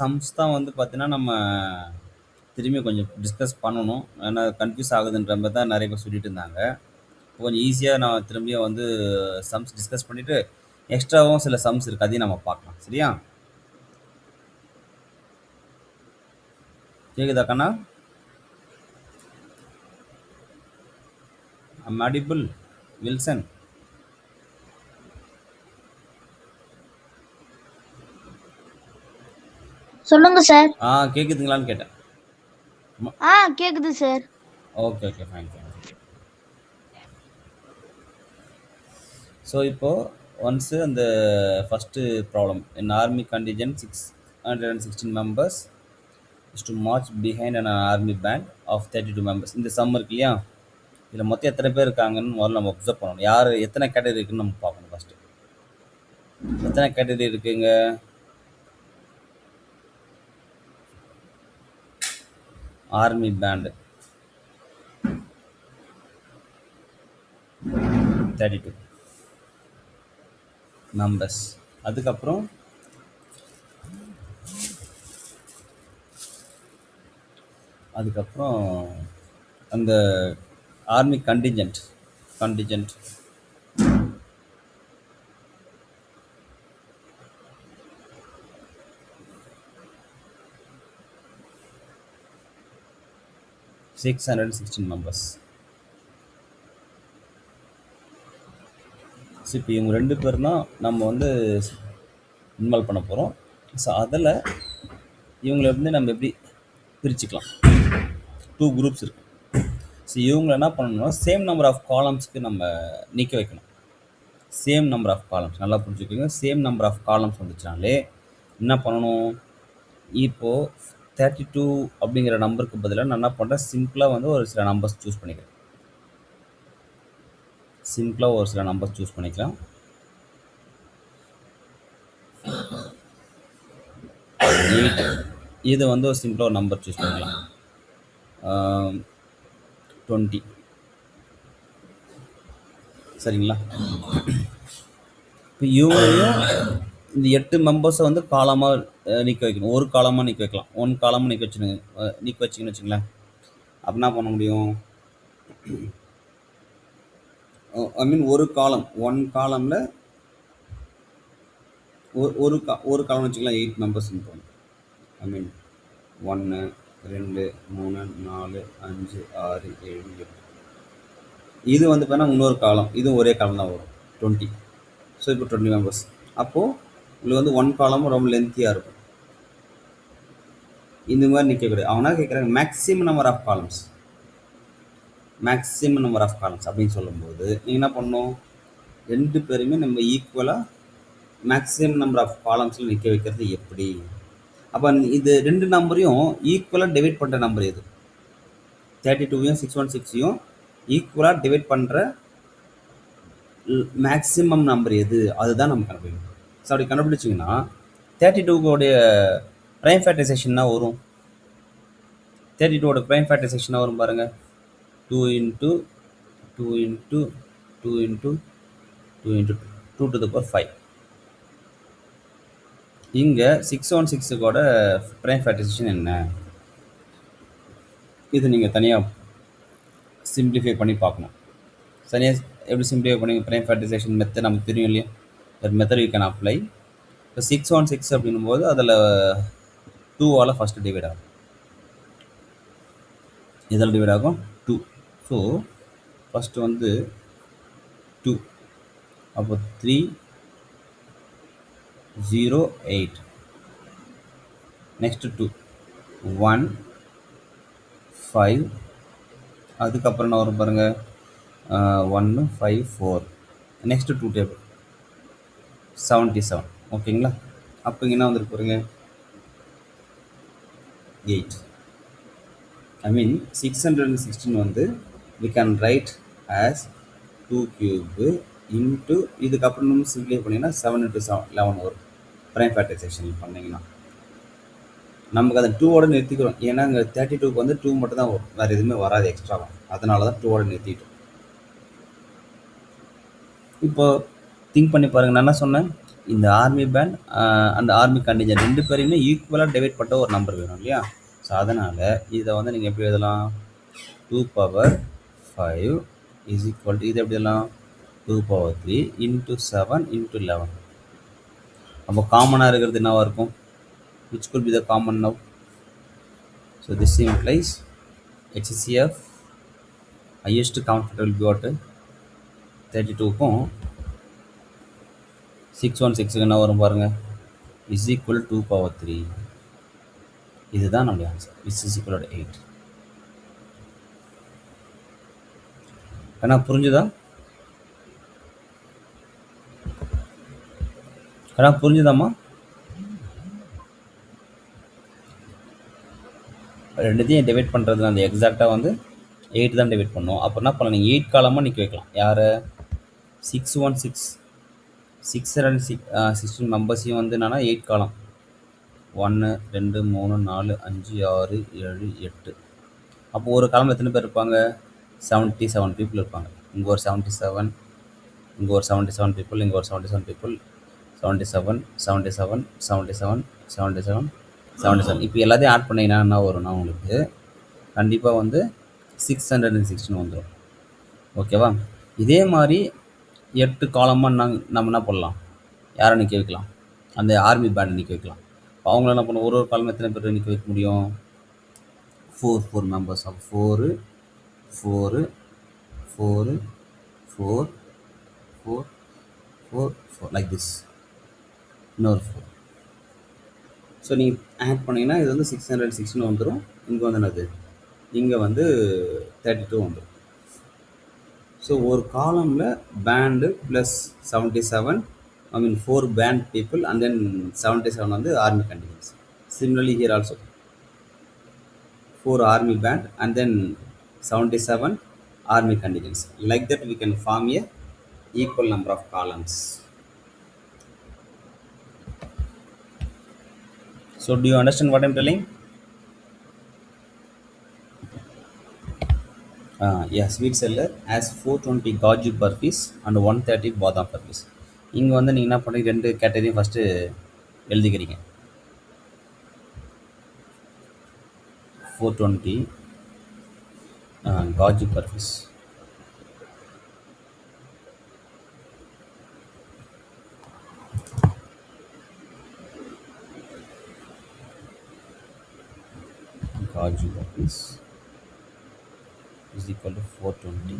Sums தான் வந்து பார்த்தீங்கன்னா, நம்ம திரும்பி கொஞ்சம் டிஸ்கஸ் பண்ணணும். ஏன்னா கன்ஃப்யூஸ் ஆகுதுன்ற மாரி தான் நெறைய பேர் சொல்லிட்டு இருந்தாங்க. கொஞ்சம் ஈஸியா நான் திரும்பியும் வந்து சம்ஸ் டிஸ்கஸ் பண்ணிட்டு, எக்ஸ்ட்ராவும் சில சம்ஸ் இருக்கு. அதையும் நம்ம பார்க்கலாம். சரியா? கேக்குதா கண்ணா? I'm audible? வில்சன்? சொல்லுங்க சார். கேக்குதுங்களான்னு கேட்டேன். கேக்குது sir. Okay, okay. Fine, fine. So இப்போ ஒன்ஸ் அந்த first problem in army contingent 616 members is to march behind an army band of 32 members. இந்த சம் இருக்கு இல்லையா? இதில் மொத்தம் எத்தனை பேர் இருக்காங்கன்னு முதல்ல நம்ம அப்சர்வ் பண்ணணும். யார் எத்தனை கேட்டகரி இருக்குன்னு நம்ம பார்க்கணும் ஃபஸ்ட்டு. எத்தனை கேட்டகரி இருக்குங்க? Army band 32 members. அதுக்கப்புறம் அந்த ஆர்மி கண்டிஜென்ட் 616 மெம்பர்ஸ். ஸோ இப்போ இவங்க 2 பேர் தான் நம்ம வந்து இன்வால்வ் பண்ண போகிறோம். ஸோ அதில் இவங்களை வந்து நம்ம எப்படி பிரிச்சுக்கலாம்? 2 குரூப்ஸ் இருக்கு. ஸோ இவங்களை என்ன பண்ணணும்னா சேம் நம்பர் ஆஃப் காலம்ஸ்க்கு நம்ம நீக்க வைக்கணும். சேம் நம்பர் ஆஃப் காலம்ஸ் நல்லா புரிஞ்சுக்கோங்க. சேம் நம்பர் ஆஃப் காலம்ஸ் வந்துச்சுனாலே என்ன பண்ணணும்? இப்போது 32 அப்படிங்கிற நம்பருக்கு பதிலாக நான் என்ன பண்ணுறேன், சிம்பிளாக வந்து ஒரு சில நம்பர்ஸ் சூஸ் பண்ணிக்கிறேன். இது வந்து ஒரு சிம்பிளாக ஒரு நம்பர் சூஸ் பண்ணிக்கலாம். 20. சரிங்களா? இப்போ இவங்களையும் இந்த 8 மெம்பர்ஸை வந்து காலமாக நீக்க வைக்கணும். ஒரு காலமாக நீக்க வைக்கலாம். 1 காலமாக நீக்க வச்சிங்கன்னு வச்சுங்களேன். அப்போ என்ன பண்ண முடியும்? ஐ மீன் ஒரு காலம் 1 காலமில் ஒரு காலம் வச்சுக்கலாம். 8 மெம்பர்ஸ் போகணும். ஐ மீன் 1 2 3 4 5 6 7 8. இது வந்து பார்த்தீங்கன்னா இன்னொரு காலம், இதுவும் ஒரே காலம் தான் வரும் 20. ஸோ இப்போ 20 மெம்பர்ஸ். அப்போது உங்களுக்கு வந்து 1 காலமும் ரொம்ப லென்த்தியாக இருக்கும். இந்த மாதிரி நிற்கக்கூடாது. அவனா கேட்குறாங்க மேக்ஸிமம் நம்பர் ஆஃப் காலம்ஸ் அப்படின்னு சொல்லும்போது நீங்கள் என்ன பண்ணணும்? 2 பேருமே நம்ம ஈக்குவலாக மேக்ஸிமம் நம்பர் ஆஃப் காலம்ஸில் நிற்க வைக்கிறது எப்படி? அப்போ இது 2 நம்பரையும் ஈக்குவலாக டிவைட் பண்ணுற நம்பர் எது? 32வையும் 616ஐயும் ஈக்குவலாக டிவைட் பண்ணுற மேக்ஸிமம் நம்பர் எது? அதுதான் நம்ம கண்டுபிடிக்கணும். ஸோ அப்படி கண்டுபிடிச்சிங்கன்னா 32வோடைய ப்ரைம் ஃபேக்டரைசேஷன்னா வரும். 32வோட ப்ரைம் ஃபேக்டரைசேஷனாக வரும் பாருங்கள். 2 × 2 × 2 × 2 × 2 to the power 5. இங்கே 616க்கோட ப்ரைம் ஃபேக்டரைசேஷன் என்ன? இது நீங்கள் தனியாக சிம்பிளிஃபை பண்ணி பார்க்கணும். சரியாக எப்படி சிம்பிளிஃபை பண்ணி ப்ரைம் ஃபேக்டரைசேஷன் மெத்தட் நமக்கு தெரியும் இல்லையா? ஒரு மெத்தட் யூ கேன் அப்ளை. இப்போ 616 அப்படின்னும் போது அதில் 2ஆல் ஃபஸ்ட்டு டிவைட் ஆகும். இதில் டிவைட் ஆகும் 2. ஸோ ஃபஸ்ட்டு வந்து 2. அப்போ 3 0 8. நெக்ஸ்ட்டு 2 1 5. அதுக்கப்புறம் என்ன வரும் பாருங்கள், 1 5 4. Next 2 table 77. ஓகேங்களா? அப்போ இங்கே என்ன வந்துருக்கு பாருங்க 8. ஐ மீன் 616 வந்து we can write as 2 cube into இதுக்கப்புறம் நம்ம சிம்பிளிஃபை பண்ணிங்கன்னா 7 × 7 11 வரும். ப்ரைம் ஃபேக்டரைசேஷன் பண்ணிங்கன்னா நமக்கு அந்த 2ஓட நிறுத்திக்கிறோம். ஏன்னா இங்கே 32க்கு வந்து 2 மட்டும் தான் வரும், வேறு எதுவுமே வராது எக்ஸ்ட்ராவாக. அதனால தான் 2ஓட நிறுத்திட்டோம். இப்போ திங்க் பண்ணி பாருங்கள். நான் என்ன சொன்னேன்? இந்த ஆர்மி பேண்ட் அந்த ஆர்மி கண்டிஜென்ட் 2 பேரையுமே ஈக்குவலாக டிவைட் பண்ண ஒரு நம்பர் வேணும் இல்லையா? ஸோ அதனால் இதை வந்து நீங்கள் எப்படி எழுதலாம்? 2 பவர் 5 இஸ் ஈக்குவல் டு இது எப்படி எழுதலாம்? 2 பவர் 3 இன்ட்டு 7 இன்ட்டு 11. அப்போ காமனாக இருக்கிறது என்னவாக இருக்கும்? which could be the common now? So this implies HCF highest common factor will be what? 32க்கும் 616 என்ன வரும் பாருங்க, is equal to 2 power 3. இதுதான் நம்முடைய answer, which is equal to 8. புரிஞ்சுதா? புரிஞ்சுதாம்மா? ரெண்டுத்தையும் டிவைட் பண்ணுறது அந்த எக்ஸாக்டாக வந்து 8 தான் டிவைட் பண்ணும். அப்போ என்ன பண்ணலாம், நீங்கள் 8 காலமாக நிற்க வைக்கலாம். யார்? 616 616 மெம்பர்ஸையும் வந்து என்னன்னா 8 காலம், 1 2 3 4 5 6 7 8. அப்போது ஒரு காலம் எத்தனை பேர் இருப்பாங்க? 77 பீப்புள் இருப்பாங்க. இங்கே ஒரு 77, இங்கே ஒரு 77 பீப்புள், இங்கே ஒரு 77 பீப்புள், 77 77 77 77 77. இப்போ எல்லாத்தையும் ஆட் பண்ணிங்கன்னா என்ன வரும்னா உங்களுக்கு கண்டிப்பாக வந்து 616 வந்துடும். ஓகேவா? இதே மாதிரி 8 காலமாக நம்ம என்ன பண்ணலாம், யாரை நிற்க வைக்கலாம்? அந்த ஆர்மி பேண்ட் நிற்க வைக்கலாம். அவங்கள என்ன பண்ணுவோம், ஒரு காலம் எத்தனை பேர் நிற்க வைக்க முடியும்? 4 மெம்பர்ஸ். Of 4 4 4 4 4 4 4 like this. இன்னொரு 4. ஸோ நீங்கள் ஆட் பண்ணிங்கன்னா இது வந்து 616 வந்துடும். இங்கே வந்து என்னது, இங்கே வந்து 32 வந்துடும். ஸோ ஒரு காலமில் band plus 77, 4 band people and then 77 வந்து army contingents. Similarly here also 4 army band and then 77 army contingents. Like that we can form a equal number of columns. So do you understand what I am telling? Yes, sweet seller has 420 Gaju burfis and 130 Badam burfis. இங்கே வந்து நீங்கள் என்ன பண்ணுறீங்க, 2 கேட்டகரியும் first எழுதிக்கிறீங்க. 420 Gaju burfis. Gaju burfis is equal to 420.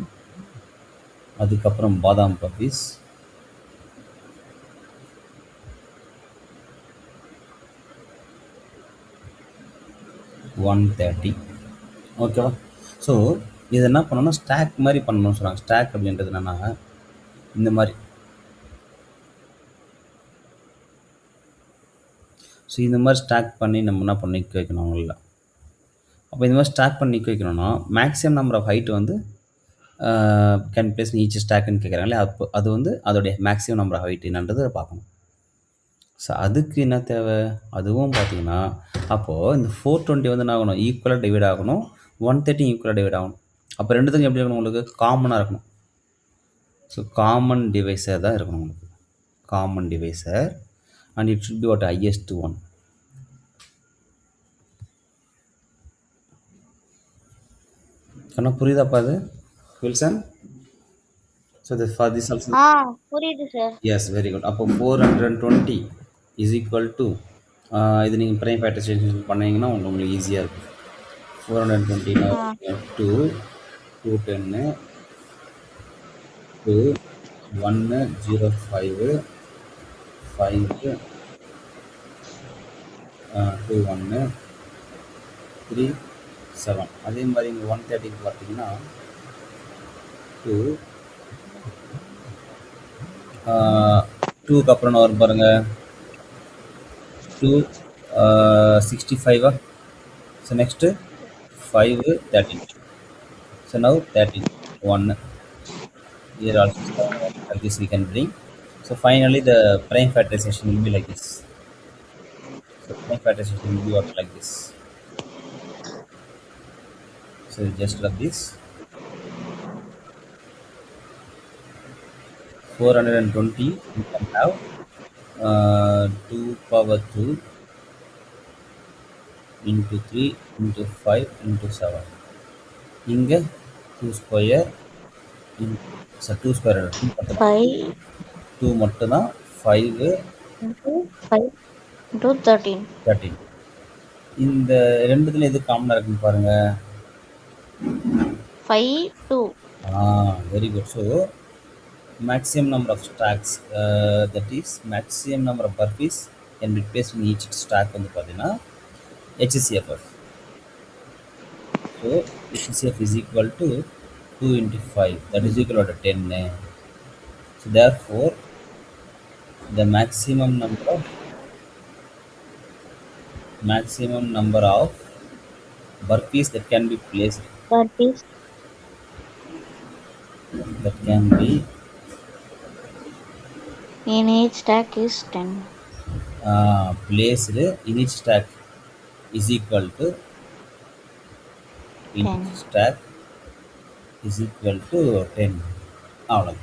அதுக்கப்புறம் பாதாம் பர்ஃபீஸ் 130. ஓகேவா? So இது என்ன பண்ணணும்னா ஸ்டாக் மாதிரி பண்ணணும்னு சொல்கிறாங்க. ஸ்டாக் அப்படின்றது என்னென்னா இந்த மாதிரி. ஸோ இந்த மாதிரி ஸ்டாக் பண்ணி நம்ம என்ன பண்ணி நிற்க வைக்கணும் அவங்கள. அப்போ இந்த மாதிரி ஸ்டாக் பண்ணி நிற்க வைக்கணும்னா மேக்ஸிமம் நம்பர் ஆஃப் ஹைட் வந்து கேன் பிளேஸ் ஈச் ஸ்டாக்குன்னு கேட்குறாங்களே, அப்போ அது வந்து அதோடைய மேக்ஸிமம் நம்பர் ஆஃப் ஹைட் என்னன்றதை பார்க்கணும். ஸோ அதுக்கு என்ன தேவை, அதுவும் பார்த்தீங்கன்னா அப்போது இந்த 420 வந்து என்ன ஆகணும், ஈக்குவலாக டிவைட் ஆகணும். 130 ஈக்குவலாக டிவைட் ஆகணும். அப்போ ரெண்டுத்துக்கும் எப்படி இருக்கணும், உங்களுக்கு காமனாக இருக்கணும். ஸோ காமன் டிவைசர் தான் இருக்கணும் உங்களுக்கு, common divisor. And it should be what, highest one. புரியுதாப்பா அது Wilson? So for this also புரியுது சார். Yes, very good. அப்போ 420 இஸ் ஈக்குவல் டு இது நீங்கள் ப்ரைம் ஃபேக்டரைசேஷன் பண்ணிங்கன்னா உங்களுக்கு ஈஸியாக இருக்கும். 420 2 210 2 1 0 5 5 2 1 3 7. அதே மாதிரி இங்கே 130க்கு பார்த்தீங்கன்னா 2 2க்கு அப்புறம் நான் வரும் பாருங்கள் 2 65. So next 5 13. So now 13 1. Here also like this we can bring. So finally the prime factorization will be like this. So prime factorization will be what, like this. So just like this. 420 you can have 2 power 2 into 3 into 5 into 7. இங்கே 2 square sir 2 square 2 மட்டும் 5 2 மட்டும்தான் 5 into 5 into 13. 13. இந்த ரெண்டுத்துல எது காமனாக இருக்குன்னு பாருங்க. 5, 2. Very good. So maximum number of stacks, that is maximum number of burpees can be placed in each stack வந்து பார்த்தீங்கன்னா HCFF. So HCF is equal to 2 into 5, that is equal to 10. So therefore the maximum number of burpees that can be placed, Burpees. that can be In each stack is 10. placed in each stack is equal to each 10. stack is equal to 10. அவ்வளோ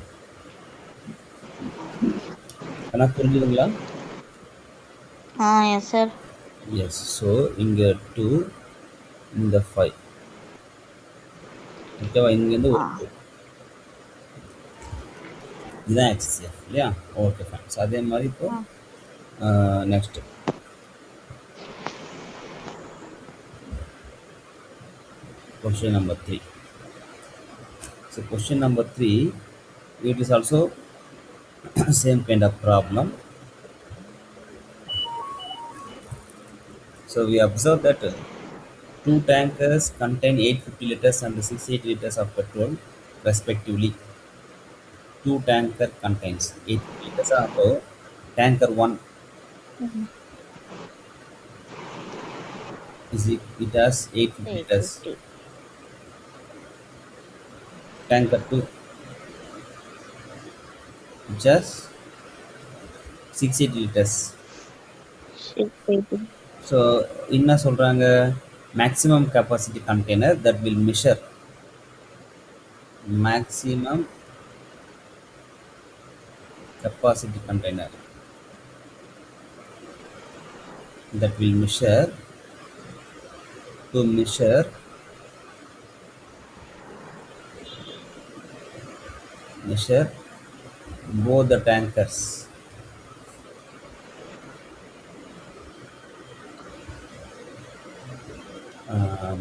ஆனால் புரிஞ்சுதுங்களா? Yes, sir. S. So இங்கே 2 இந்த 5 ஓகேவா? இங்கேருந்து ஒரு 2 இதுதான் HCF இல்லையா? Okay fine. ஸோ அதே மாதிரி இப்போ next question number 3. So question number 3, it is also same kind of problem. So we observe that two tankers contain 850 liters and 680 liters of petrol respectively. Two tanker contains 850 liters. So tanker 1 it has 850 liters. 850. Tanker 2 just 680 liters. 680. So என்ன சொல்கிறாங்க? Maximum capacity container that will measure maximum capacity container that will measure both the tankers.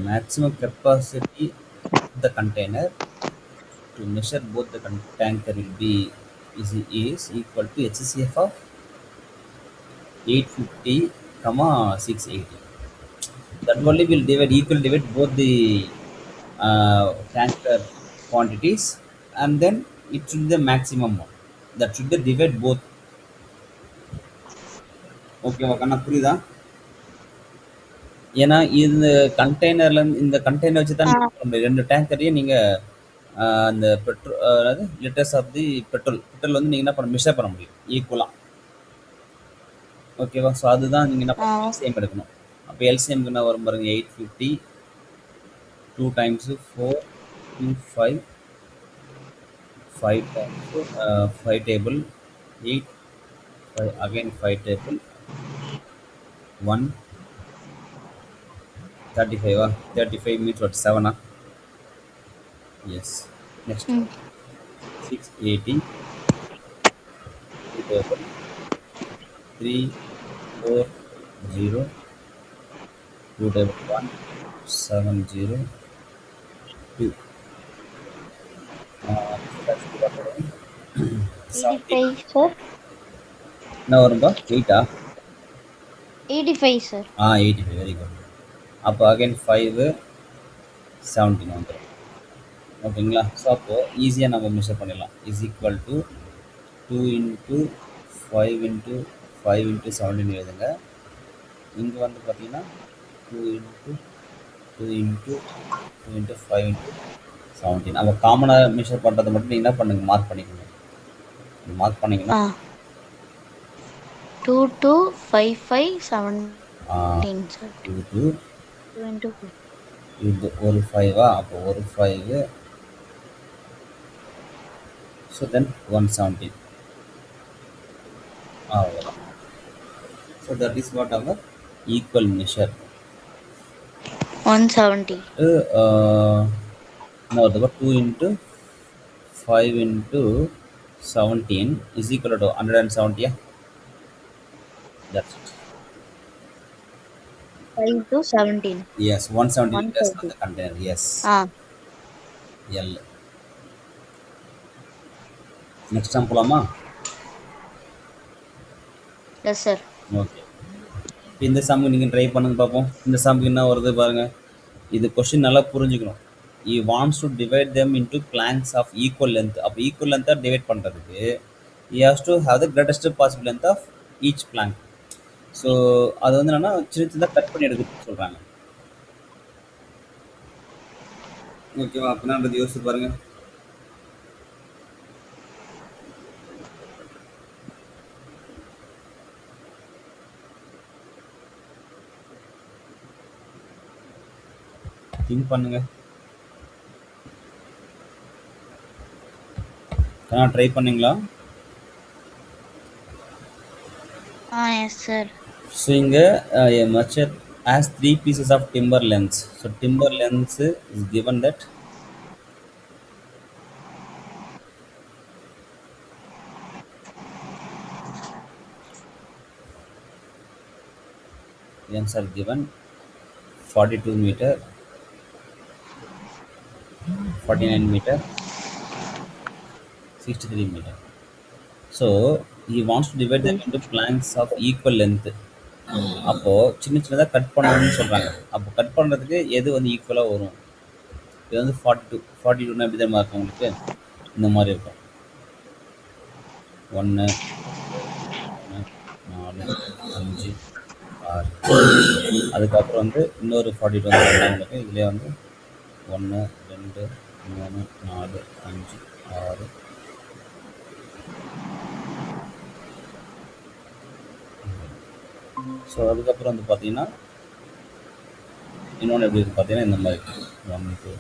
Maximum capacity of the container to measure both the tanker will be is equal to HCF of 850 comma 680. That only will divide both the tanker quantities, and then it should be the maximum one. That should be divide both. ஓகேவா கண்ணா? புரியுதா? ஏன்னா இந்த கண்டெய்னர்ல இந்த container வச்சு தான் ரெண்டு டேங்கரையும் நீங்க அந்த பெட்ரோல் அதாவது லிட்டர்ஸ் ஆஃப் தி பெட்ரோல் வந்து நீங்க என்ன பண்ண மெஷர் பண்ண முடியும் ஈக்குவலா. ஓகேவா? ஸோ அதுதான் நீங்க என்ன பண்ணணும், எல்சிஎம் எடுக்கணும். அப்போ எல்சிஎம்க்கு என்ன வரும் பாருங்க, 850 2 times 4 2 5 5 times 5 table 8 5 again 5 table 1 35 35 means what, 7 yes. Next 680 2 table 3 4 0 2 table 1 7 0 2 85, sir. என்ன வரும்பா? 8 85, sir. 85, very good. அப்போ அகைன் 5 17 வந்துடும். ஓகேங்களா? ஸோ அப்போது ஈஸியாக நம்ம மெஷர் பண்ணிடலாம். Is equal to 2 into 5 into 5 into 17 எழுதுங்க. இங்கே வந்து பார்த்தீங்கன்னா 2 into 2 into 2 into 5 into 17. நம்ம காமனாக மெஷர் பண்ணுறதை மட்டும் நீங்கள் என்ன பண்ணுங்க, மார்க் பண்ணிக்கோங்க. மார்க் பண்ணிங்கன்னா 2 2 5 5 17, sir. 2 2 2 into 5. இது ஒரு 5 அப்போ ஒரு 5 ஸோ தென் 117 அவ்வளோதான். So that is what our equal measure. 170. Now the 2 into 5 into 17 is equal to 170. Yeah, that's it. 5 to 17. Yes, 170 liters of 170. the container. Yes, Ah, L. Next time போலாமா? yes, sir. Okay. இந்த சம்க்கு நீங்கள் try பண்ணுங்க பார்ப்போம். இந்த சம்க்கு என்ன வருது பாருங்க. இது கொஸ்டின் நல்லா புரிஞ்சுக்கணும். He wants to divide them into planks of equal length. அப்போ ஈக்குவல் லென்த்தாக டிவைட் பண்ணுறதுக்கு he has to have the greatest possible length of each plank. So அது வந்து என்னன்னா சின்ன சின்னதாக கட் பண்ணி எடுக்க சொல்கிறாங்க. ஓகேவா? அப்படின்றது யோசிச்சு பாருங்க. திங்க் பண்ணுங்க. ட்ரை பண்ணீங்களா? Ah, yes, sir. So இங்கே a merchant has 3 pieces of timber lengths. So timber lengths is given that lengths are given 42 meter, 49 meter, 63 meter. So he wants to divide them into planks of equal length. அப்போது சின்ன சின்னதாக cut பண்ணணும்னு சொல்கிறாங்க. அப்போ cut பண்ணுறதுக்கு எது வந்து ஈக்குவலாக வரும்? இது வந்து 42 எப்படி தான் இருக்கும் உங்களுக்கு? இந்த மாதிரி இருக்கும். 1 4 5 6. அதுக்கப்புறம் வந்து இன்னொரு 42 வந்து உங்களுக்கு இதுலேயே வந்து 1 2 3 4 5 6. ஸோ அதுக்கப்புறம் வந்து பார்த்தீங்கன்னா இன்னொன்று எப்படி இருக்குது பார்த்தீங்கன்னா இந்த மாதிரி 1 2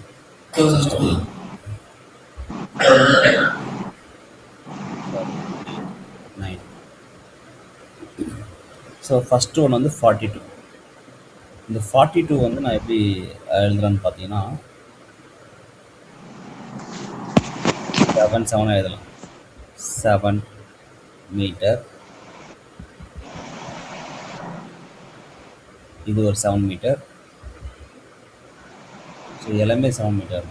9. ஸோ ஃபஸ்ட்டு ஒன்று வந்து 42. இந்த 42 வந்து நான் எப்படி எழுதுறேன்னு பார்த்தீங்கன்னா 7 எழுதலாம். 7 மீட்டர், இது ஒரு 7 மீட்டர். ஸோ எல்லாமே 7 மீட்டர்.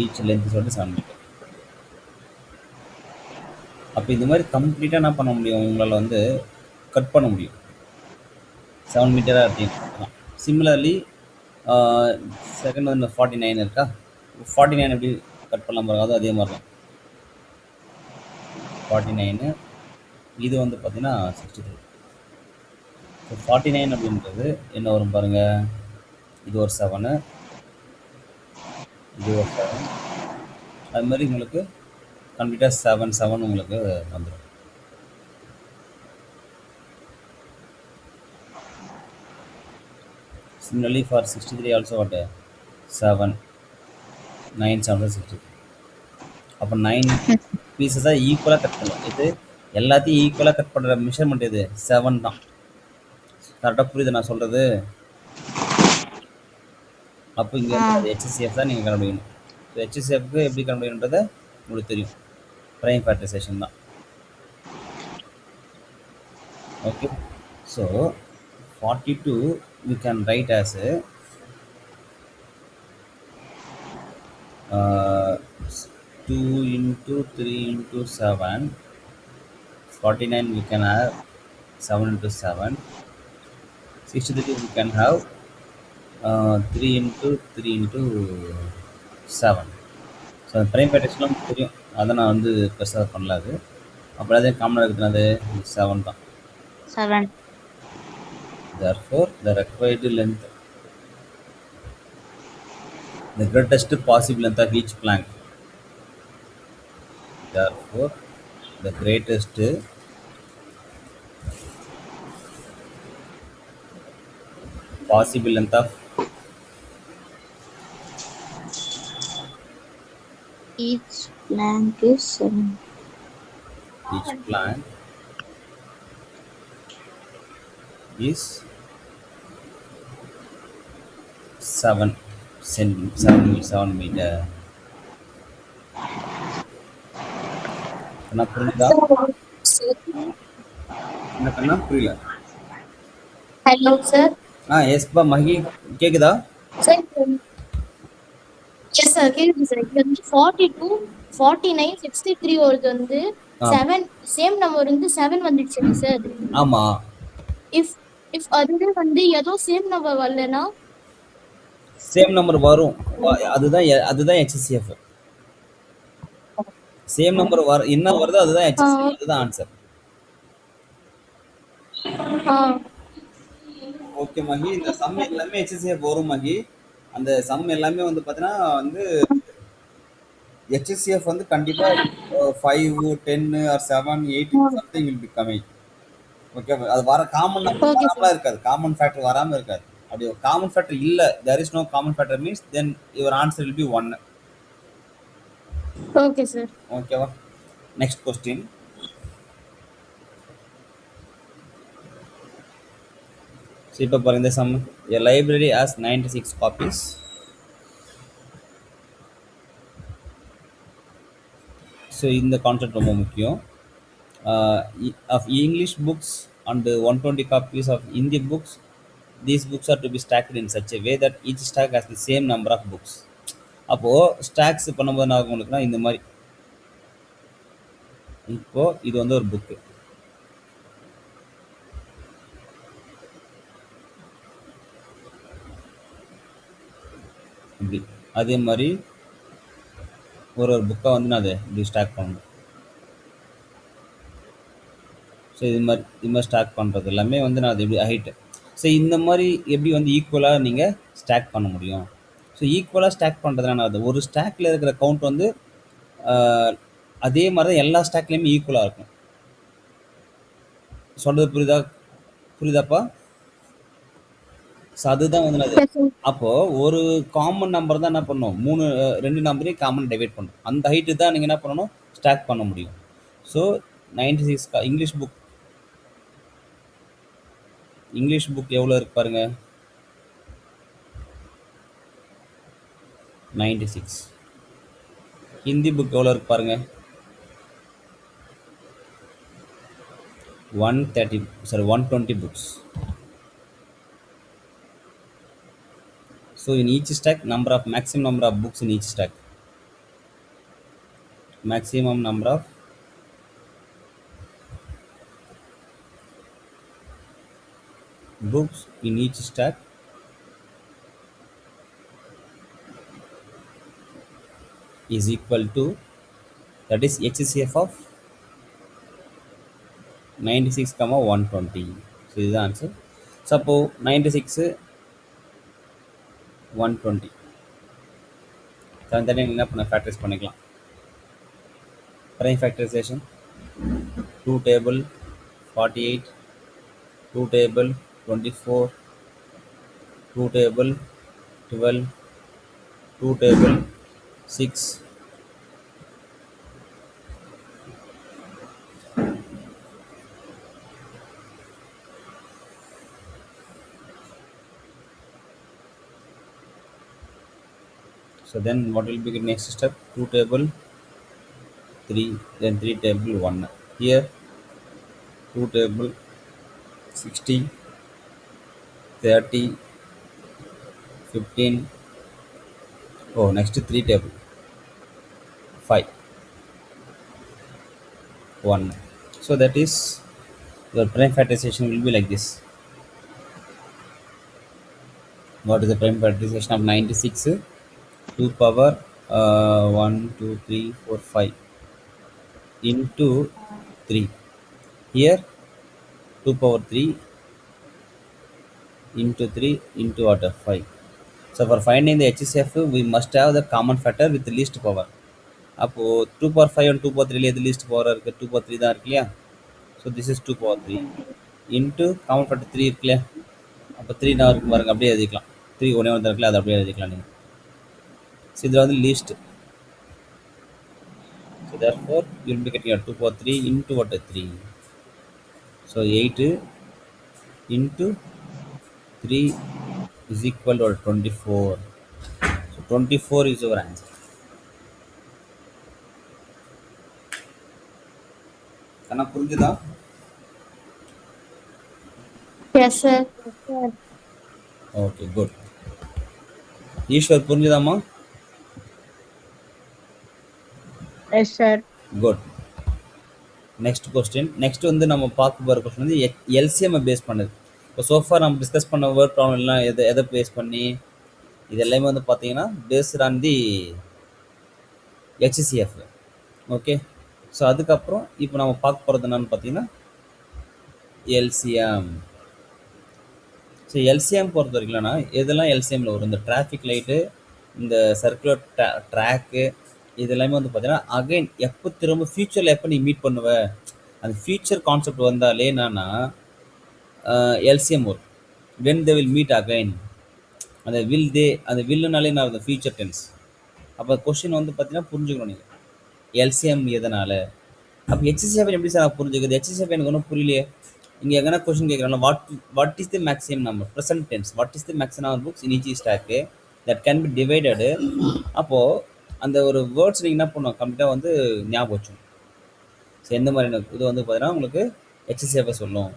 ஈச் லென்த் சொல்லிட்டு 7 மீட்டர். அப்போ இந்த மாதிரி கம்ப்ளீட்டாக என்ன பண்ண முடியும்? உங்களால் வந்து கட் பண்ண முடியும் 7 மீட்டராக எடுத்தீங்கன்னா. சிமிலர்லி செகண்ட் வந்து 49 இருக்கா? 49 எப்படி கட் பண்ணலாம் பாருங்க. அதுவும் அதே மாதிரி தான் 49. இது வந்து பார்த்தீங்கன்னா 63. ஸோ 49 அப்படின்றது என்ன வரும் பாருங்கள். இது ஒரு 7, இது ஒரு 7. அது மாதிரி உங்களுக்கு கம்ப்ளீட்டாக 7 உங்களுக்கு வந்துடும். Similarly for 63 also what? 7 9 7 63. அப்போ 9 பீசஸாக ஈக்குவலாக கட் பண்ணுவோம். இது எல்லாத்தையும் ஈக்குவலாக கட் பண்ணுற மெஷர்மெண்ட் இது 7 தான். கரெக்டாக புரியுது நான் சொல்கிறது? அப்போ இங்கே அது ஹெச்சிசிஎஃப் தான் நீங்கள் கண்டுபிடிக்கணும். ஸோ ஹெச்சிசிஎஃப்க்கு எப்படி கண்டுபிடிக்கணுன்றதை உங்களுக்கு தெரியும். ப்ரைம் ஃபேக்டரைசேஷன் தான். Okay. So 42 you can write as a 2 into 3 into 7. 49 we can have 7 into 7. 63 we can have 3 into 3 into 7. So அந்த ப்ரைம் ஃபேக்டரைசேஷன்லாம் தெரியும். அதை நான் வந்து பெருசாக பண்ணல. அது அப்புறம் அதே காமனாக இருக்கிறது 7 தான். 7. Therefore the required length, the greatest possible length of each plank. Therefore the greatest possible length of Each plank is 7. each plank is 7 meter. கண்ணா புரியுதா? என்ன கண்ணா புரியல? Hello, sir. எஸ்பா மகி, கேக்குதா? Sir, yes, sir. கேக்குது sir. இது வந்து 42, 49, 63 வருது வந்து ஆ 7 சேம் நம்பர் வந்து 7 வந்துடுச்சுங்க சார். ஆமா. இஃப் இஃப் அதுவே வந்து ஏதோ சேம் நம்பர் வரலனா சேம் நம்பர் வரும். அதுதான் HCF. சேம் நம்பர் என்ன வருதோ அதுதான் ஆ HCF. அதுதான் ஆன்சர். ஆ ஓகே மகி, இந்த சம் எல்லாமே HCF வரும் மகி. அந்த சம் எல்லாமே வந்து பார்த்தீங்கன்னா வந்து HCF வந்து கண்டிப்பா 5, 10 or 7, 8 something will be coming. Okay, அது வர காமன் நம்பர் ஓகே சார். வராமலாம் இருக்காது. காமன் ஃபேக்டர் வராம இருக்காது. அப்படி காமன் ஃபேக்டர் இல்ல, there is no common factor means then your answer will be 1. Okay sir. ஓகேவா? Next question. ஸோ இப்போ பாருங்க இந்த sum. A library has 96 copies. So இந்த கான்செப்ட் ரொம்ப முக்கியம். Of English books and 120 copies of Hindi books, these books are to be stacked in such a way that each stack has the same number of books. அப்போது stocks பண்ணும்போது நான் உங்களுக்குன்னா இந்த மாதிரி, இப்போது இது வந்து ஒரு புக்கு, இப்படி அதே மாதிரி ஒரு புக்கை வந்து நான் அதை இப்படி ஸ்டாக் பண்ணணும். ஸோ இது மாதிரி ஸ்டாக் பண்ணுறது எல்லாமே வந்து நான் அது எப்படி ஹைட்டு. ஸோ இந்த மாதிரி எப்படி வந்து ஈக்குவலாக நீங்கள் ஸ்டாக் பண்ண முடியும். ஸோ ஈக்குவலாக ஸ்டாக் பண்ணுறதுனா அது ஒரு ஸ்டாக்கில் இருக்கிற கவுண்ட் வந்து அதே மாதிரி தான் எல்லா ஸ்டாக்லேயுமே ஈக்குவலாக இருக்கும். சொல்கிறது புரியுதாப்பா? ஸோ அதுதான் வந்து அது. Yes, sir. அப்போது ஒரு காமன் நம்பர் தான் என்ன பண்ணணும், 2 நம்பரையும் காமன் டிவைட் பண்ணணும். அந்த ஹைட்டு தான் நீங்கள் என்ன பண்ணணும், ஸ்டாக் பண்ண முடியும். ஸோ 96 இங்கிலீஷ் புக் எவ்வளோ இருக்கு பாருங்க, 96. ஹிந்தி புக் எவ்வளோ இருக்கு பாருங்க, 120 books. So in each stack, maximum number of books in each stack. Maximum number of books in each stack is equal to, that is HCF of 96, 120. So this is the answer. Suppose 96, 120. தனித்தனியாக என்ன பண்ண factorise பண்ணிக்கலாம். Prime factorisation 2 table 48, 2 table 24, 2 table 12, 2 table 6, so then what will be the next step, 2 table 3, then 3 table 1. Here 2 table 60, 30, 15. Oh, next 3 table 5, 1. So that is your prime factorization will be like this. What is the prime factorization of 96? 2 power 1, 2, 3, 4, 5 into 3. Here 2 power 3 into 3 into what? 5. So for finding the HCF, we must have the common factor with the least power. அப்போது 2 power 5 and 2 power 3 எது least power இருக்குது, 2 power 3 தான் இருக்கு இல்லையா. So this is 2 power 3 into common factor 3 இருக்கு இல்லையா. அப்போ 3 நான் இருக்கு பாருங்க, அப்படியே எழுதிக்கலாம். 3 ஒன்றே ஒன்று இருக்குல்ல, அதை அப்படியே எழுதிக்கலாம் நீங்கள். ஸோ இதில் வந்து least. So therefore you will be getting 2 power 3 into what, 3. So 8 into 3 is equal to 24. So 24 is your answer. கண்ணா புரிஞ்சுதா? Yes sir. Okay good. Eswar புரிஞ்சுதாம்மா? Yes, sir. Good. Next question. Next வந்து நம்ம பார்க்க போகிற கொஸ்டின் வந்து எல்சிஎம்ஐ பேஸ் பண்ணுது. இப்போ சோஃபா நம்ம டிஸ்கஸ் பண்ண வேர்ட் ப்ராப்ளம் எல்லாம் எதை பேஸ் பண்ணி இது எல்லாமே வந்து பார்த்தீங்கன்னா based on the HCF. Okay. So அதுக்கப்புறம் இப்போ நம்ம பார்க்க போகிறது என்னன்னு பார்த்தீங்கன்னா எல்சிஎம். ஸோ எல்சிஎம் பொறுத்த வரைக்கும்னா எதெல்லாம் எல்சிஎம்மில் வரும், இந்த டிராஃபிக் லைட்டு, இந்த சர்க்குலர் ட்ராக்கு, இது எல்லாமே வந்து பார்த்தீங்கன்னா அகைன் எப்போ திரும்ப ஃபியூச்சரில் எப்போ நீ மீட் பண்ணுவ அந்த ஃபியூச்சர் கான்செப்ட் வந்தாலே என்னன்னா எல்சிஎம் வரும். When they will meet again, அந்த அந்த வில்லுனாலே நான் அந்த ஃபியூச்சர் டென்ஸ். அப்போ கொஸ்டின் வந்து பார்த்தீங்கன்னா புரிஞ்சுக்கணும் நீங்கள் எல்சிஎம் எதனால். அப்போ ஹெச்சிசிஎஃப் எப்படி சார் நான் புரிஞ்சுக்கிறது? ஹெச்சிசிஎஃப் எனக்கு ஒன்றும் புரியலையே. இங்கே எங்கன்னா கொஸ்டின் கேட்குறாங்க, what is the maximum number present tense, what is the maximum number books in each stack that can be divided. அப்போது அந்த ஒரு வேர்ட்ஸ் நீங்கள் என்ன பண்ணுவோம் கம்ப்ளீட்டாக வந்து ஞாபகம் வச்சோம். ஸோ எந்த மாதிரியான இது வந்து பார்த்தீங்கன்னா உங்களுக்கு ஹெச்சிசிஎஃப்பை சொல்லும்.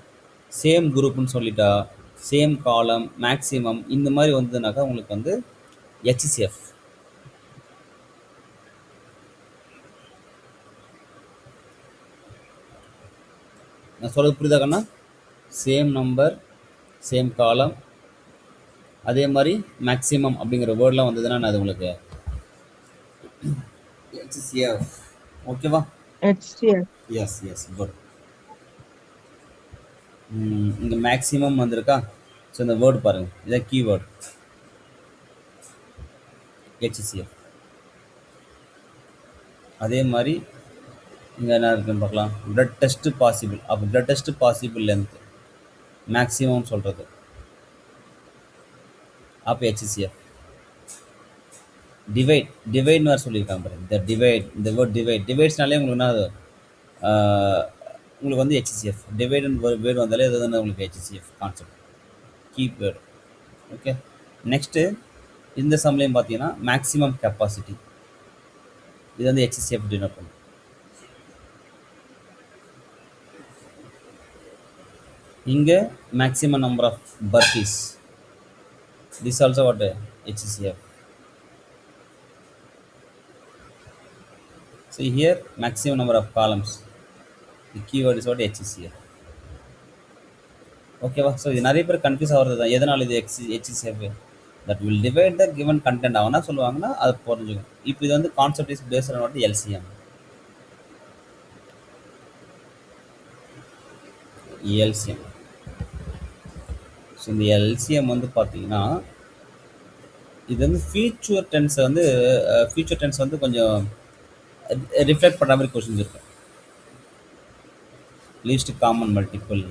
சேம் குரூப்னு சொல்லிட்டா, சேம் காலம், மேக்ஸிமம் இந்த மாதிரி வந்ததுனாக்கா உங்களுக்கு வந்து ஹெச்சிசிஎஃப். நான் சொல்கிறது புரியுதா கண்ணா? சேம் நம்பர், சேம் காலம், அதே மாதிரி மேக்ஸிமம் அப்படிங்கிற வேர்ட்லாம் வந்ததுன்னா அது உங்களுக்கு ஹெச்சிசிஎஃப். ஓகேவா? HCF. Yes yes good. இங்கே மேக்ஸிமம் வந்திருக்கா? ஸோ இந்த வேர்டு பாருங்கள், இதான் கீவேர்டு ஹெச்சிசிஎஃப். அதே மாதிரி இங்கே என்ன இருக்குன்னு பார்க்கலாம். Blood test possible. அப்போ blood test possible length maximum சொல்கிறது. அப்போ ஹெச்சிசிஎஃப். டிவைட்னு வேறு சொல்லியிருக்காங்க பாருங்க. இந்த வேர்ட் டிவைட்ஸ்னாலே உங்களுக்கு என்ன உங்களுக்கு வந்து ஹெச்சிசிஎஃப். டிவைடுன்னு வேர்டு வந்தாலே அது வந்து உங்களுக்கு HCF concept keyword. Okay. Next இந்த சம்லேயும் பார்த்தீங்கன்னா மேக்ஸிமம் கெப்பாசிட்டி, இது வந்து ஹெச்சிசிஎஃப் டினோட் பண்ணும். இங்கே maximum number of purpose, this also what HCF. See here maximum number of columns, the keyword is what HCF. ஓகேவா? ஸோ இது நிறைய பேர் கன்ஃபியூஸ் ஆகிறது தான், எதனால் இது HCF that will divide the given content ஆகுனா சொல்லுவாங்கன்னா அது புரிஞ்சுக்கணும். இப்போ இது வந்து concept is based on what LCM. LCM. So இந்த எல்சிஎம் வந்து பார்த்தீங்கன்னா இது வந்து ஃபியூச்சர் டென்ஸ் வந்து கொஞ்சம் ரிஃப்ளெக்ட் பண்ணுற மாதிரி கொஸ்டின்ஸ் இருக்கும். Least common multiple.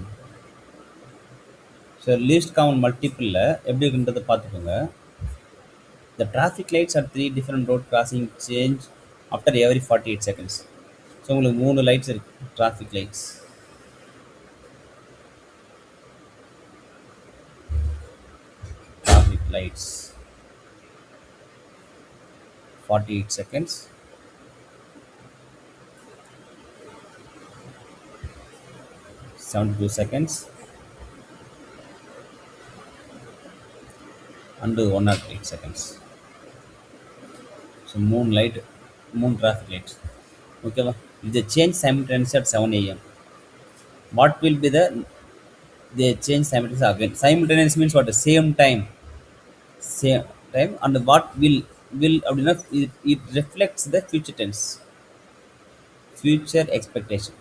So least common மல்டிபிளில் எப்படி இருக்குன்றதை பார்த்துக்கோங்க. The traffic lights are 3 different road crossing change after every 48 seconds. So உங்களுக்கு 3 லைட்ஸ் இருக்குது traffic lights. Traffic lights 48 seconds. 72 seconds and 108 seconds. So moon traffic lights. Okay, if they change simultaneously at 7 a.m. what will be they change simultaneously again? Simultaneous means what? Same time and what will it reflects the future tense, future expectation.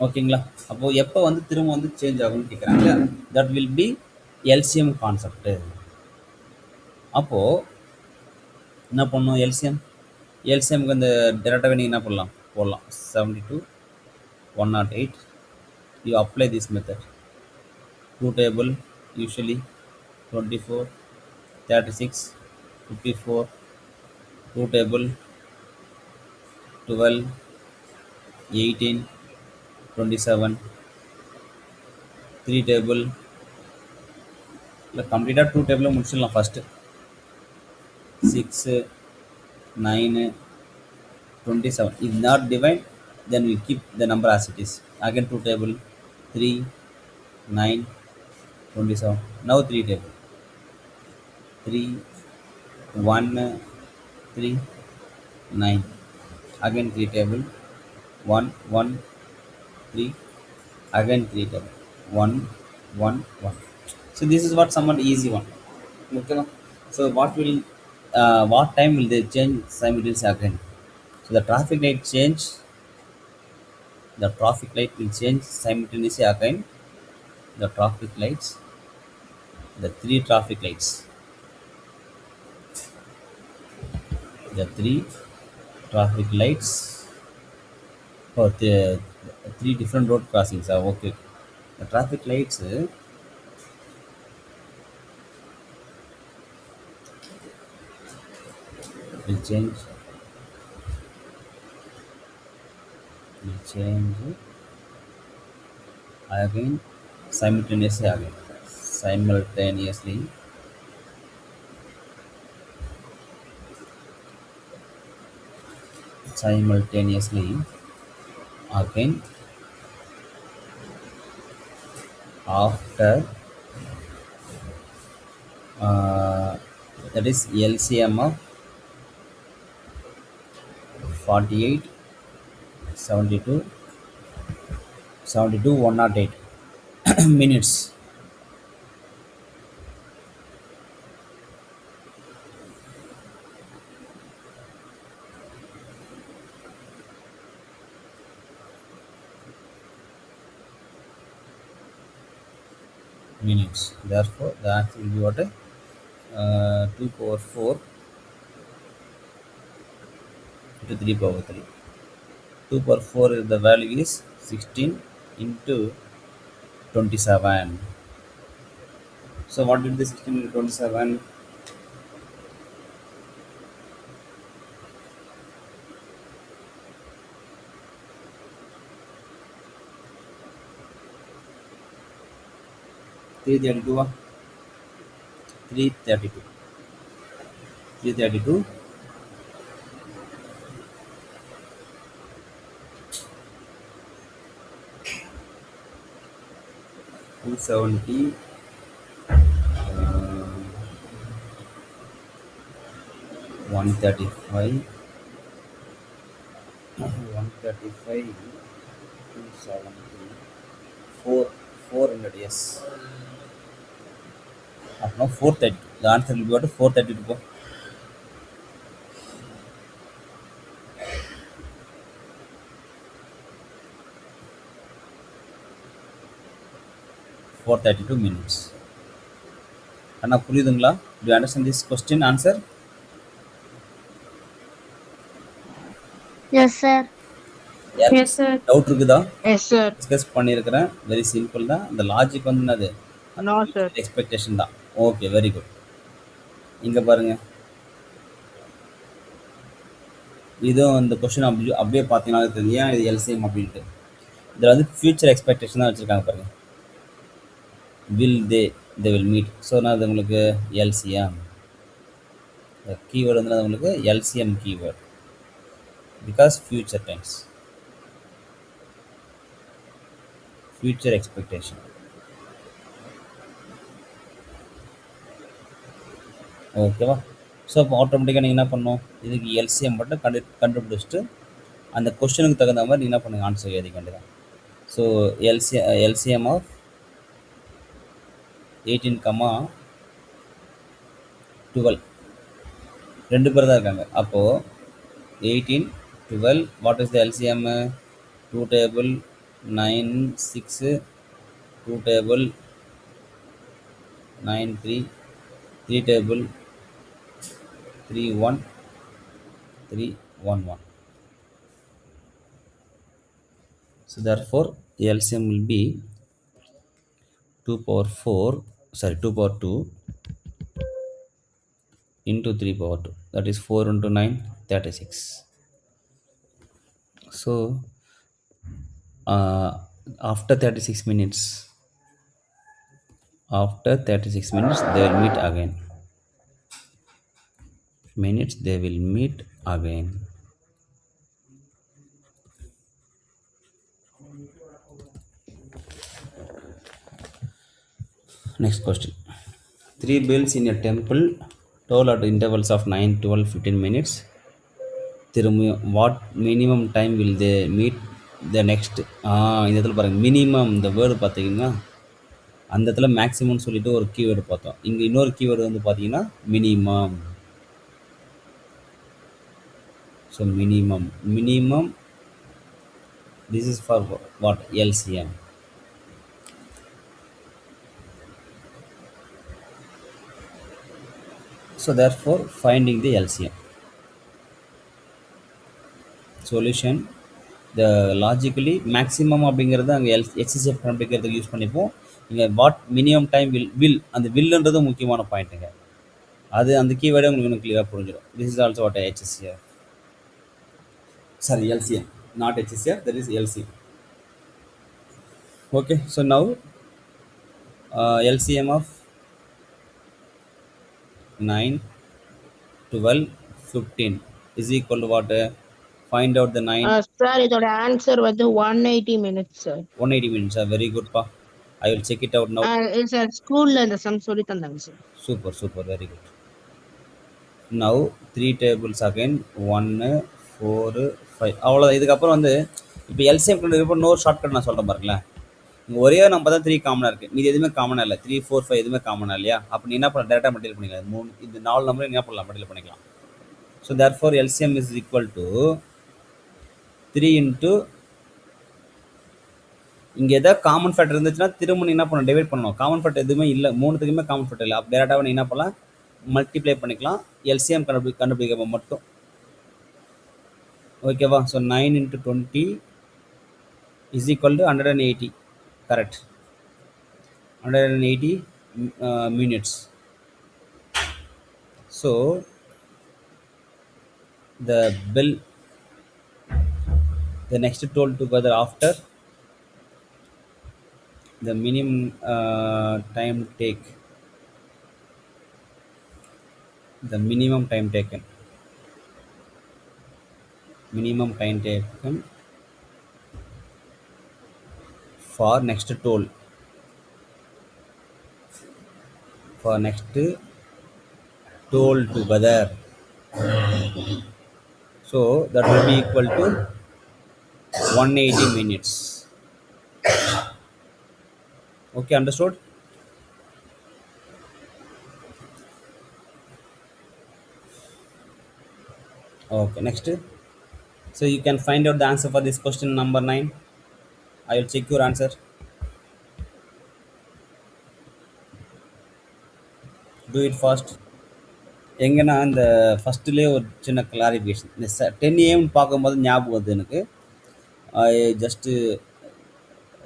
ஓகேங்களா? அப்போது எப்போ வந்து திரும்ப வந்து change ஆகும்னு கேட்குறாங்க. That will be LCM concept. அப்போது என்ன பண்ணணும்? எல்சிஎம்க்கு இந்த டேரெக்டாகவே நீங்கள் என்ன போடலாம் 72 108. You apply this method. 2 table usually 24 36 54. 2 table 12 18 27, 3 table இல்லை கம்ப்ளீட்டாக 2 டேபிளில் முடிச்சிடலாம் first. 6, 9, 27. If not divide, then we keep the number as it is. Again 2 table, 3, 9, 27. Now 3 table, 3, 1, 3, 9. Again 3 table, 1, 1, 3. Again 3 table, 1, 1, 1. So this is what somewhat easy one. Okay. So what time will they change simultaneously again? So the traffic light change. The traffic light will change simultaneously again. The traffic lights, the three traffic lights, the three traffic lights for the three different road crossings are okay. The traffic lights will change again simultaneously again after that is LCM of 48, 72, 108 minutes. Therefore, the answer will be what? 2 power 4 into 3 power 3. 2 power 4 the value is 16 into 27. So what did the 16 into 27? Three 332. 332. 270. 135. 135. 270. 400. Yes. Now 430. The answer will be what? 432. 432 minutes. அண்ணா புரியுதுங்களா? Do you understand this question answer? Yes, sir. Yes, sir. Doubt இருக்குதா? Yes, sir. Discuss பண்ணியிருக்கிறேன். Very simple தான். இந்த logic வந்து என்னது? No, sir. Expectation தான். Okay, very good. இங்கே பாருங்க, இதுவும் இந்த கொஸ்டின் அப்படியே பார்த்தீங்கன்னா தெரியும் ஏன் இது எல்சிஎம் அப்படின்ட்டு. இதில் வந்து ஃபியூச்சர் எக்ஸ்பெக்டேஷன் தான் வச்சுருக்காங்க பாருங்க. Will they will meet. So நான் அது உங்களுக்கு எல்சிஎம் கீவேர்டு வந்து அது உங்களுக்கு LCM keyword because future tense, future expectation. ஓகேவா? ஸோ அப்போ ஆட்டோமேட்டிக்காக நீங்கள் என்ன பண்ணணும், இதுக்கு எல்சிஎம் மட்டும் கண்டுபிடிச்சிட்டு அந்த கொஸ்டினுக்கு தகுந்த மாதிரி நீங்கள் என்ன பண்ணுங்கள், ஆன்சர் எழுதிக்க வேண்டியதான். ஸோ எல்சிஎம் ஆஃப் 18, 12 ரெண்டு பேர் தான் இருக்காங்க. அப்போது 18, 12 what is the LCM? 2 table 9, 6, 2 table 9, 3, 3 table 3, 1, 3, 1, 1. So therefore LCM will be 2 power 2 into 3 power 2, that is 4 into 9, 36. So After 36 minutes, after 36 minutes, they will meet again. Minutes, they will meet again. Next question. Three bells in a temple toll at intervals of 9, 12, 15 minutes. What minimum time will they meet the next? இந்த இடத்துல பாருங்க minimum இந்த word பார்த்தீங்கன்னா அந்த இடத்துல மேக்ஸிமம்னு சொல்லிட்டு ஒரு keyword பார்த்தோம். இங்கே இன்னொரு கீவேர்டு வந்து பார்த்தீங்கன்னா minimum. So minimum this is for what? LCM. So therefore finding the LCM solution, the logically maximum அப்படிங்கிறது அங்கே எக்ஸசிவ் கண்டுபிடிக்கிறதுக்கு யூஸ் பண்ணிப்போம். இங்கே வாட் மினிமம் டைம் வில் அந்த வில்லுன்றது முக்கியமான பாயிண்ட்டுங்க. அது அந்த கீவேர்டே உங்களுக்கு இன்னும் கிளியராக புரிஞ்சிடும். This is also what HCF, sorry LCM, not HCF, that is LCM. Okay, so now LCM of 9, 12, 15 is equal to what? Find out the 9. Sir, இதோட ஆன்சர் வந்து 180 minutes sir. 180 minutes. Very good pa. I will check it out now. Sir, ஸ்கூல்ல இந்த some சொல்லி தந்தாங்க sir. Super, very good. Now 3 tables again, 1, 4, 5. அவ்வளோதான். இதுக்கப்புறம் வந்து இப்போ LCM கண்டுபிடிப்போ இன்னொரு ஷார்ட்கட் நான் சொல்கிறேன் பாருங்களேன். இங்கே ஒரே நம்பர் தான் 3 காமனாக இருக்குது, மீது எதுவுமே காமனாக இல்லை. 3, 4, 5 எதுவுமே காமனாக இல்லையா? அப்போ நீ என்ன பண்ண டேரெக்டாக மல்டிபிள் பண்ணிக்கலாம். 3 இந்த 4 நம்பரை என்ன பண்ணலாம், மல்டிபிள் பண்ணிக்கலாம். So therefore LCM is equal to 3 into இங்கே எதாவது காமன் ஃபேக்டர் இருந்துச்சுன்னா திரும்ப நீ என்ன பண்ணணும், டிவைட் பண்ணணும். காமன் ஃபேக்டர் எதுவுமே இல்லை, மூணுத்துக்குமே காமன் ஃபேக்டர் இல்லை. அப்போ டேரெக்டாக நீ என்ன பண்ணலாம், மல்டிப்ளை பண்ணிக்கலாம் LCM கண்டுபிடிக்க மட்டும். ஓகேவா? So 9 into 20 is equal to 180. Correct, 180 minutes. So the bell, the next toll together after the minimum time take, the minimum time taken for next toll, together. So that will be equal to 180 minutes. Okay, understood? Okay, next. So you can find out the answer for this question number 9. I will check your answer. Do it fast. எங்கன்னா அந்த ஃபஸ்ட்டுலேயே ஒரு சின்ன clarification. இந்த 10 AM பார்க்கும்போது ஞாபகம் வருது எனக்கு.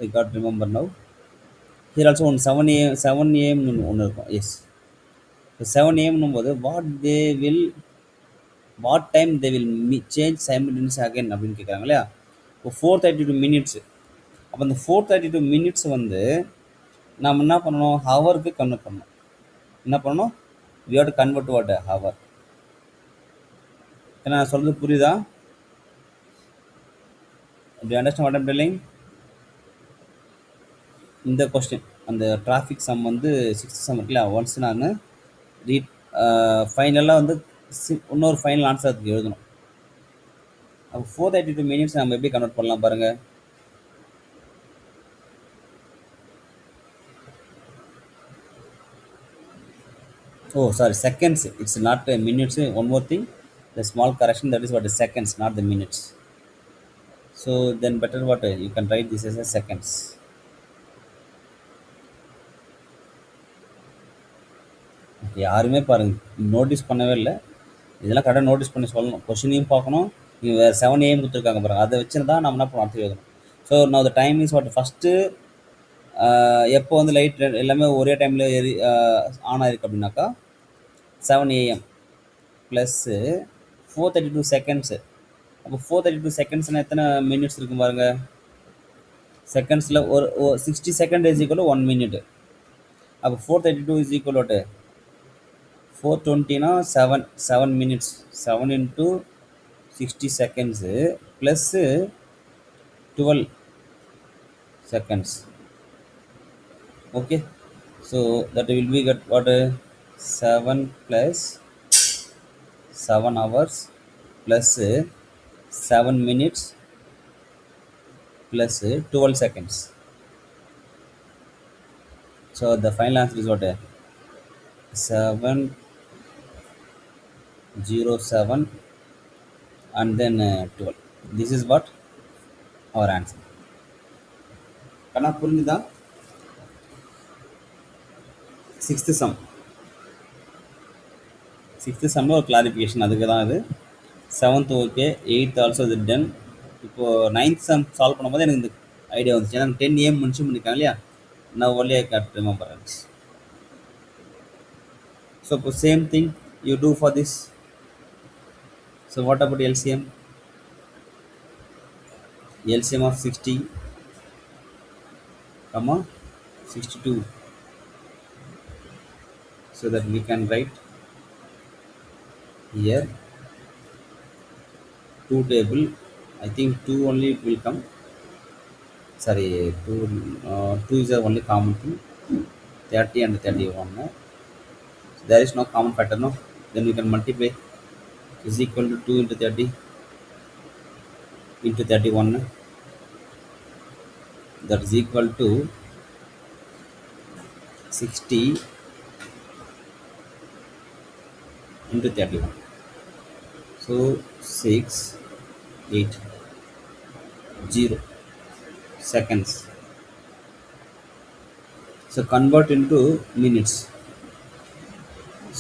I got remember now. Here also on 7 AM ஒன்று இருக்கும். எஸ், 7 AM போது what time they will change simultaneous again அப்படின்னு கேட்குறாங்க இல்லையா? இப்போ 432 மினிட்ஸு. அப்போ அந்த 432 மினிட்ஸ் வந்து நம்ம என்ன பண்ணணும், ஹவருக்கு கன்வெர்ட் பண்ணணும். என்ன பண்ணணும், we have to convert to what? Hour. நான் சொல்றது புரியுதா? Do you understand what I'm telling? இந்த கொஸ்டின் அந்த டிராஃபிக் சம் வந்து 6th சம் இருக்குல்ல, ஒன்ஸ் நான் ஃபைனலாக வந்து இன்னொரு ஃபைனல் ஆன்சர் அதுக்கு எழுதணும். அப்போ 432 மினிட்ஸ் நம்ம எப்படி கன்வெர்ட் பண்ணலாம் பாருங்கள். Oh, sorry, seconds. It's not minutes. One more thing, the small correction, that is what is seconds, not the minutes. So then better what you can write this as a seconds. யாருமே பாருங்க notice பண்ணவே இல்லை. இதெல்லாம் கரெக்டாக notice பண்ணி சொல்லணும். கொஷினையும் பார்க்கணும். நீங்கள் வேறு 7 AM கொடுத்துருக்காங்க பாருங்கள், அதை வச்சுருந்தா நம்ம என்ன பண்ண அடுத்து எழுதணும். ஸோ நான் the time is what, first எப்போ வந்து லைட் எல்லாமே ஒரே டைமில் ஆன் ஆகிருக்கு அப்படின்னாக்கா 7 AM ப்ளஸ்ஸு 432 செகண்ட்ஸு. அப்போ 432 செகண்ட்ஸ்னால் எத்தனை மினிட்ஸ் இருக்கும் பாருங்கள், செகண்ட்ஸில் ஒரு 60 செகண்ட் இஸ் ஈக்குவல் 1 மினிட். அப்போ 432 இஸ் ஈக்குவல் டு 420னா 7 minutes. 7 into 60 seconds plus 12 seconds. Okay, so that will be get what 7 plus 7 hours plus 7 minutes plus 12 seconds. So the final answer is what 707 and then 12. This is what our answer. கண்ணா புரிஞ்சுதா? Sixth சம்மில் ஒரு clarification அதுக்கு தான் இது. 7th okay, 8th also இது ton. இப்போது 9th some solve பண்ணும்போது எனக்கு இந்த ஐடியா வந்துச்சு. ஏன்னா 10 AM மென்ஷன் பண்ணியிருக்காங்க இல்லையா, நான் only I get remembrance. So இப்போ same thing you do for this. So what about LCM? LCM of 60, 62. So that we can write here 2 table. I think 2 only it will come. Sorry, 2 is the only common thing. 30 and 31. So there is no common factor, no? Then we can multiply. Is equal to 2 into 30 into 31. That is equal to 60 into 31. So 6, 8, 0 seconds. So convert into minutes.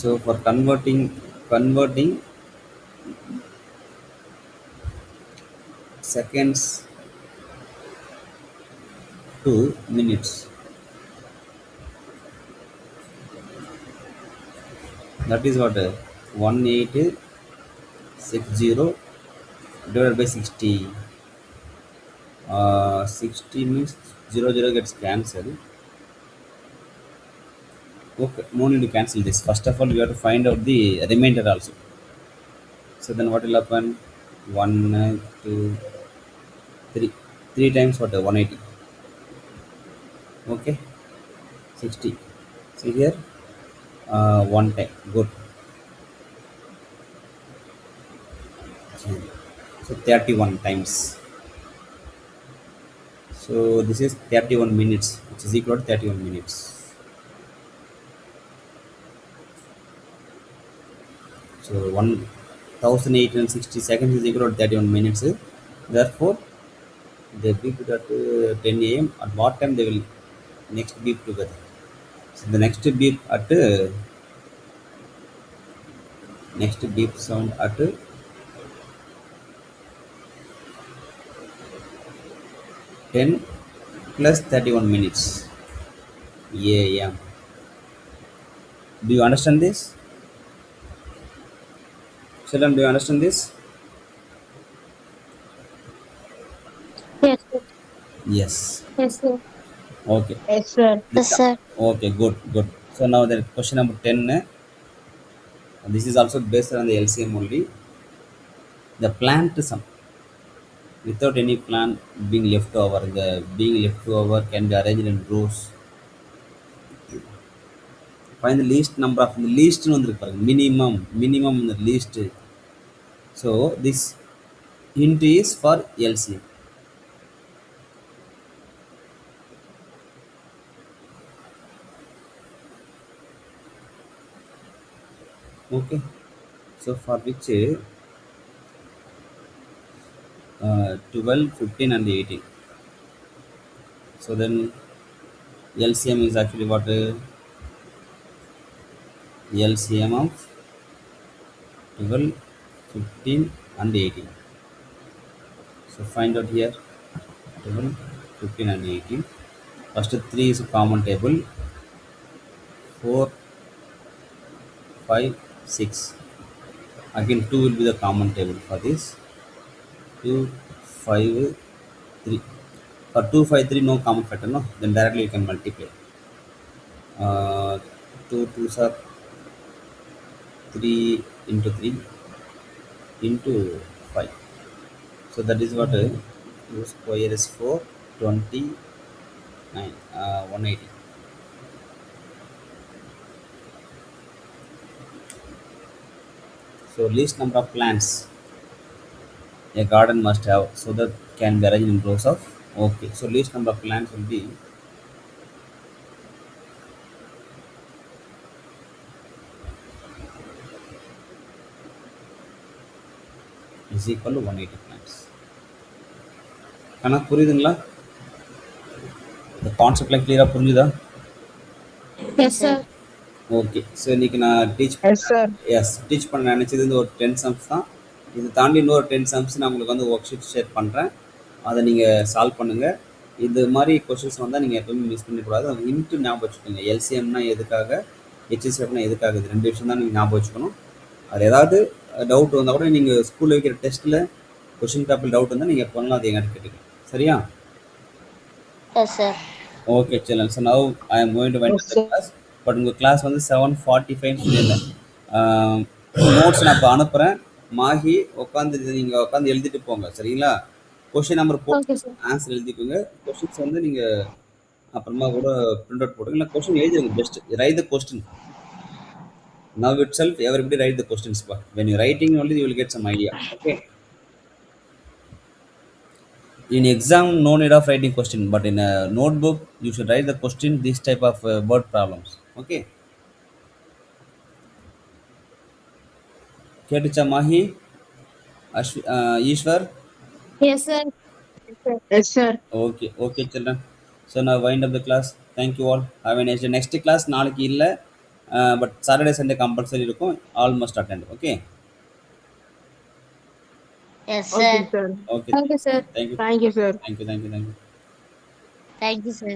So for converting seconds to minutes, that is what 1860 divided by 60. 60 means 0 gets cancelled. Okay, no need to cancel this. First of all, we have to find out the remainder also. So then what will happen? 1, 2, 3. 3 times what? 180. Okay, 60. See here, 1 time. Good. So 31 times. So this is 31 minutes, which is equal to 31 minutes. So 1860 seconds is equal to 31 minutes. Therefore, they beep at 10 AM. At what time they will next beep together? So the next beep sound at 10 plus 31 minutes AM. Do you understand this? Children, do you understand this? Yes, sir. Yes. Yes, sir. Okay. Yes, sir. Yes, sir. Okay, good. So now the question number 10. This is also based on the LCM only. The plant sum without any plant being left over. The being left over can be arranged in rows. Find the least number of the least minimum in the least. So this hint is for LCM. Okay, so for which 12, 15 and 18. So then LCM is actually what? LCM of 12, 15 and 18. So find out here 12, 15 and 18. First 3 is a common table. 4, 5, 6. Again 2 will be the common table for this. 2, 5, 3. For 253, no common factor, no? Then directly you can multiply. 2 2s are 3 into 3 into 5. So that is what 2 square is 4, 29, 180. So least number of plants a garden must have, so that can be arranged in rows of. Okay, so least number of plants will be is equal to 180 plants. கணக்கு புரியுதுங்களா? இந்த கான்செப்ட்லாம் கிளியராக புரிஞ்சுதா? Yes, sir. Okay, so இன்னைக்கு நான் Yes, sir. Teach பண்ண நினச்சது இந்த ஒரு 10 சம்ஸ் தான். இது தாண்டி இன்னொரு 10 சம்ஸ் நான் உங்களுக்கு வந்து ஒர்க் ஷீட் ஷேர் பண்ணுறேன். அதை நீங்கள் சால்வ் பண்ணுங்கள். இது மாதிரி கொஷின்ஸ் வந்தால் நீங்கள் எப்பவுமே மிஸ் பண்ணக்கூடாது. அது இன்ட்டு ஞாபகம் வச்சுக்கோங்க. எல்சிஎம்னா எதுக்காக, ஹெச்எஸ்எஃப்னா எதுக்காக, இது 2 விஷயம் தான் நீங்கள் ஞாபகம் வச்சுக்கணும். அது ஏதாவது டவுட் வந்தால் கூட நீங்கள் ஸ்கூலில் வைக்கிற டெஸ்ட்டில் கொஷின் பேப்பர் டவுட் வந்தால் நீங்கள் எப்போனாலும் அதை எங்கிட்ட கேட்டுக்கலாம். சரியா? Yes, sir. Okay children. So now I am going to wind up the class. But உங்கள் கிளாஸ் வந்து 7:45 சொல்லியிருந்தேன். நோட்ஸ் நான் இப்போ அனுப்புகிறேன். மாஹி நீங்கள் உட்காந்து எழுதிட்டு போங்க. சரிங்களா? கொஷின் நம்பர் போட்டு Okay, sir. ஆன்சர் எழுதிக்கோங்க. கொஷின்ஸ் வந்து நீங்கள் அப்புறமா கூட பிரிண்ட் அவுட் போடுங்க. இல்லை கொஷின் எழுதிடுங்க. Best write the question. Now itself everybody write the questions. But when you writing only you will get some idea. Okay. In exam no need of writing question, but in a notebook you should write the question, this type of word problems. Okay. கேட்டுச்சா Mahi, Eswar? Yes, sir. Yes, sir. Okay okay children. So now wind up the class. Thank you all. Have a nice day. Next class நாளைக்கு இல்லை, but Saturday Sunday compulsory இருக்கும். All must attend. Okay Yes, Okay, sir. sir. Okay. Thank you, sir. Thank you Thank you, sir. Thank you thank you thank you. Thank you, sir.